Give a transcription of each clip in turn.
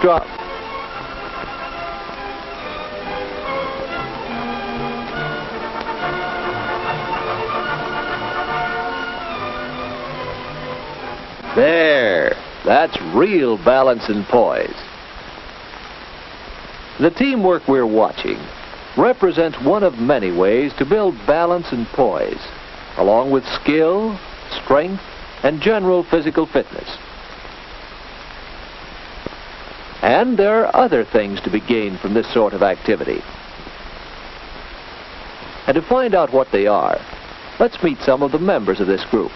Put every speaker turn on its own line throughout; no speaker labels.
strong. There. That's real balance and poise. The teamwork we're watching represents one of many ways to build balance and poise, along with skill, strength, and general physical fitness. And there are other things to be gained from this sort of activity. And to find out what they are, let's meet some of the members of this group.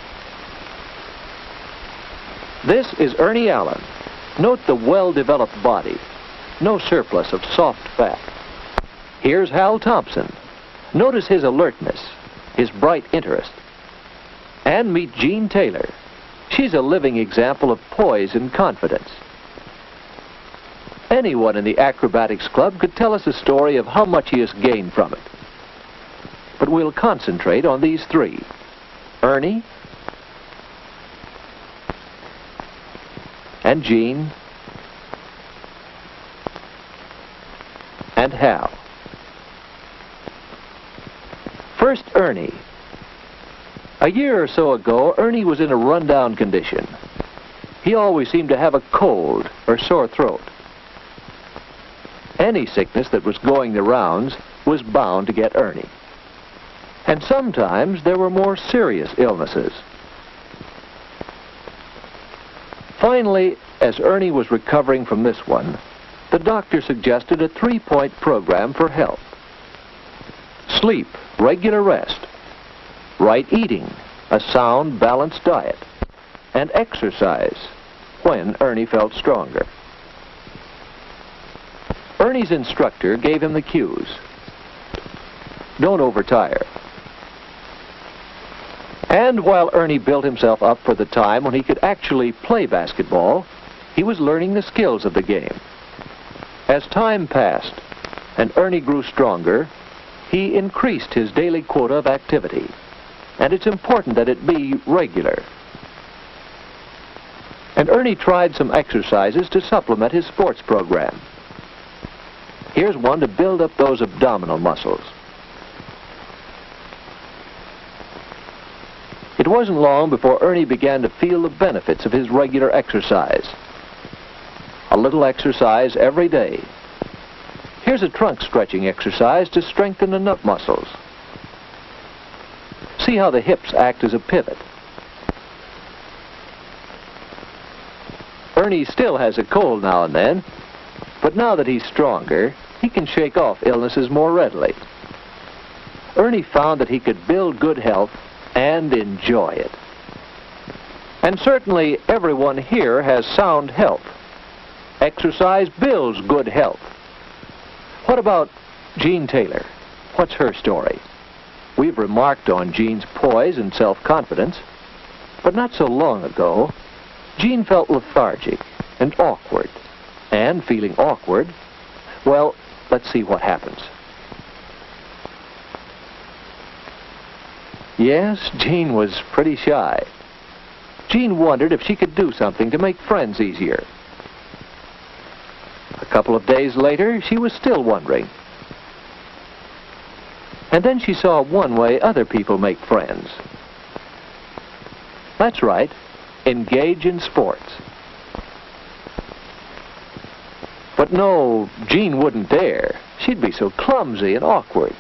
This is Ernie Allen. Note the well-developed body, no surplus of soft fat. Here's Hal Thompson. Notice his alertness, his bright interest. And meet Jean Taylor. She's a living example of poise and confidence. Anyone in the Acrobatics Club could tell us a story of how much he has gained from it. But we'll concentrate on these three: Ernie, and Jean, and Hal. First, Ernie. A year or so ago, Ernie was in a rundown condition. He always seemed to have a cold or sore throat. Any sickness that was going the rounds was bound to get Ernie. And sometimes there were more serious illnesses. Finally, as Ernie was recovering from this one, the doctor suggested a 3-point program for health: sleep, regular rest, right eating, a sound, balanced diet, and exercise when Ernie felt stronger. Ernie's instructor gave him the cues. Don't overtire. And while Ernie built himself up for the time when he could actually play basketball, he was learning the skills of the game. As time passed and Ernie grew stronger, he increased his daily quota of activity. And it's important that it be regular. And Ernie tried some exercises to supplement his sports program. Here's one to build up those abdominal muscles. It wasn't long before Ernie began to feel the benefits of his regular exercise. A little exercise every day. Here's a trunk stretching exercise to strengthen the nut muscles. See how the hips act as a pivot. Ernie still has a cold now and then, but now that he's stronger, he can shake off illnesses more readily. Ernie found that he could build good health and enjoy it. And certainly everyone here has sound health. Exercise builds good health. What about Jean Taylor? What's her story? We've remarked on Jean's poise and self-confidence, but not so long ago, Jean felt lethargic and awkward. And feeling awkward, well, let's see what happens. Yes, Jean was pretty shy. Jean wondered if she could do something to make friends easier. A couple of days later, she was still wondering. And then she saw one way other people make friends. That's right, engage in sports. But no, Jean wouldn't dare. She'd be so clumsy and awkward.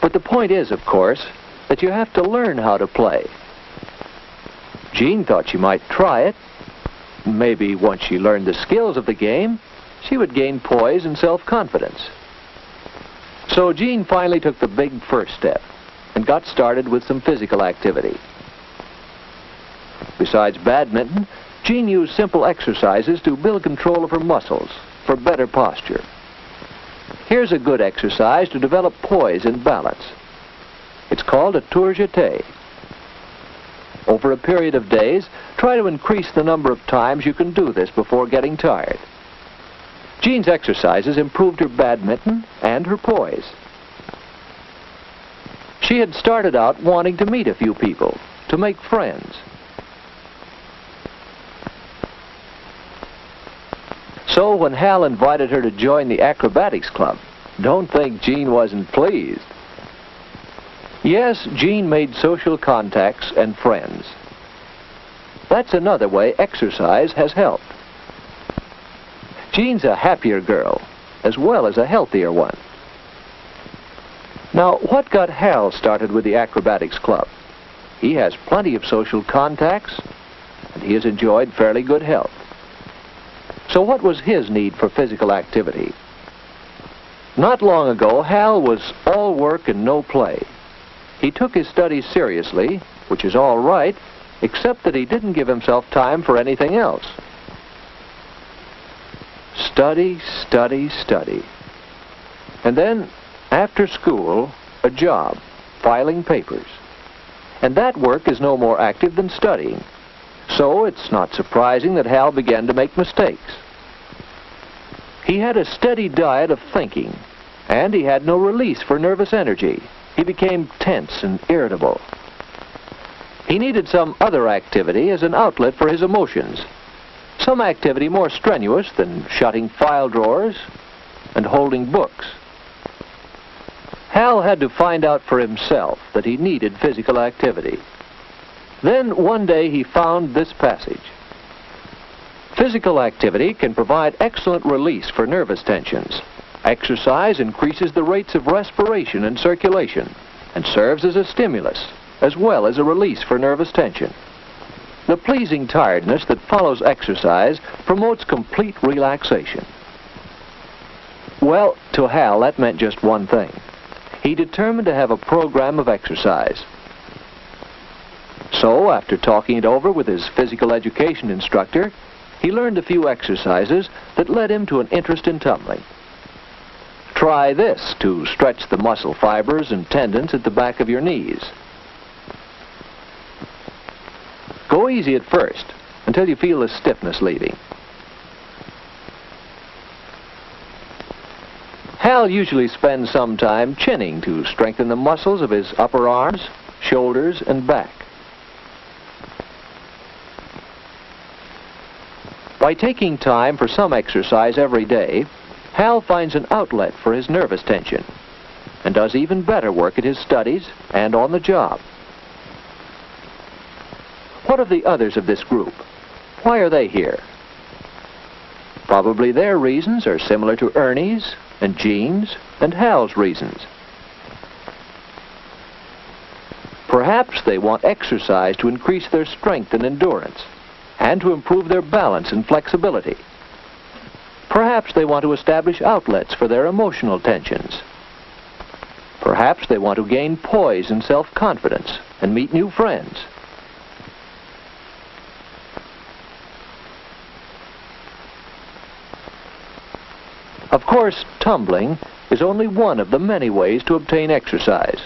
But the point is, of course, that you have to learn how to play. Jean thought she might try it. Maybe once she learned the skills of the game, she would gain poise and self-confidence. So Jean finally took the big first step and got started with some physical activity. Besides badminton, Jean used simple exercises to build control of her muscles for better posture. Here's a good exercise to develop poise and balance. It's called a tour jeté. Over a period of days, try to increase the number of times you can do this before getting tired. Jean's exercises improved her badminton and her poise. She had started out wanting to meet a few people, to make friends. So when Hal invited her to join the acrobatics club, don't think Jean wasn't pleased. Yes, Jean made social contacts and friends. That's another way exercise has helped. Jean's a happier girl, as well as a healthier one. Now, what got Hal started with the acrobatics club? He has plenty of social contacts, and he has enjoyed fairly good health. So what was his need for physical activity? Not long ago, Hal was all work and no play. He took his studies seriously, which is all right, except that he didn't give himself time for anything else. Study, study, study. And then, after school, a job, filing papers. And that work is no more active than studying. So it's not surprising that Hal began to make mistakes. He had a steady diet of thinking, and he had no release for nervous energy. He became tense and irritable. He needed some other activity as an outlet for his emotions. Some activity more strenuous than shutting file drawers and holding books. Hal had to find out for himself that he needed physical activity. Then one day he found this passage. Physical activity can provide excellent release for nervous tensions. Exercise increases the rates of respiration and circulation and serves as a stimulus as well as a release for nervous tension. The pleasing tiredness that follows exercise promotes complete relaxation. Well, to Hal, that meant just one thing. He determined to have a program of exercise. So, after talking it over with his physical education instructor, he learned a few exercises that led him to an interest in tumbling. Try this to stretch the muscle fibers and tendons at the back of your knees. Go easy at first, until you feel the stiffness leaving. Hal usually spends some time chinning to strengthen the muscles of his upper arms, shoulders, and back. By taking time for some exercise every day, Hal finds an outlet for his nervous tension and does even better work at his studies and on the job. What of the others of this group? Why are they here? Probably their reasons are similar to Ernie's and Jean's and Hal's reasons. Perhaps they want exercise to increase their strength and endurance and to improve their balance and flexibility. Perhaps they want to establish outlets for their emotional tensions. Perhaps they want to gain poise and self-confidence and meet new friends. Of course, tumbling is only one of the many ways to obtain exercise.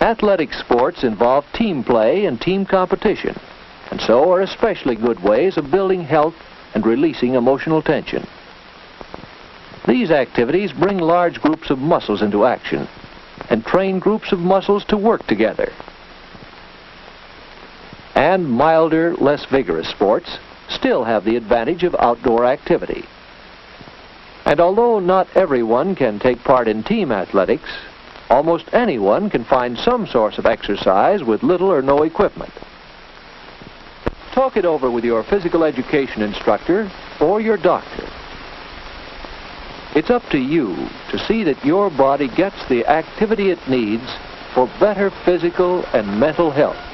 Athletic sports involve team play and team competition, and so are especially good ways of building health and releasing emotional tension. These activities bring large groups of muscles into action and train groups of muscles to work together. And milder, less vigorous sports still have the advantage of outdoor activity. And although not everyone can take part in team athletics, almost anyone can find some source of exercise with little or no equipment. Talk it over with your physical education instructor or your doctor. It's up to you to see that your body gets the activity it needs for better physical and mental health.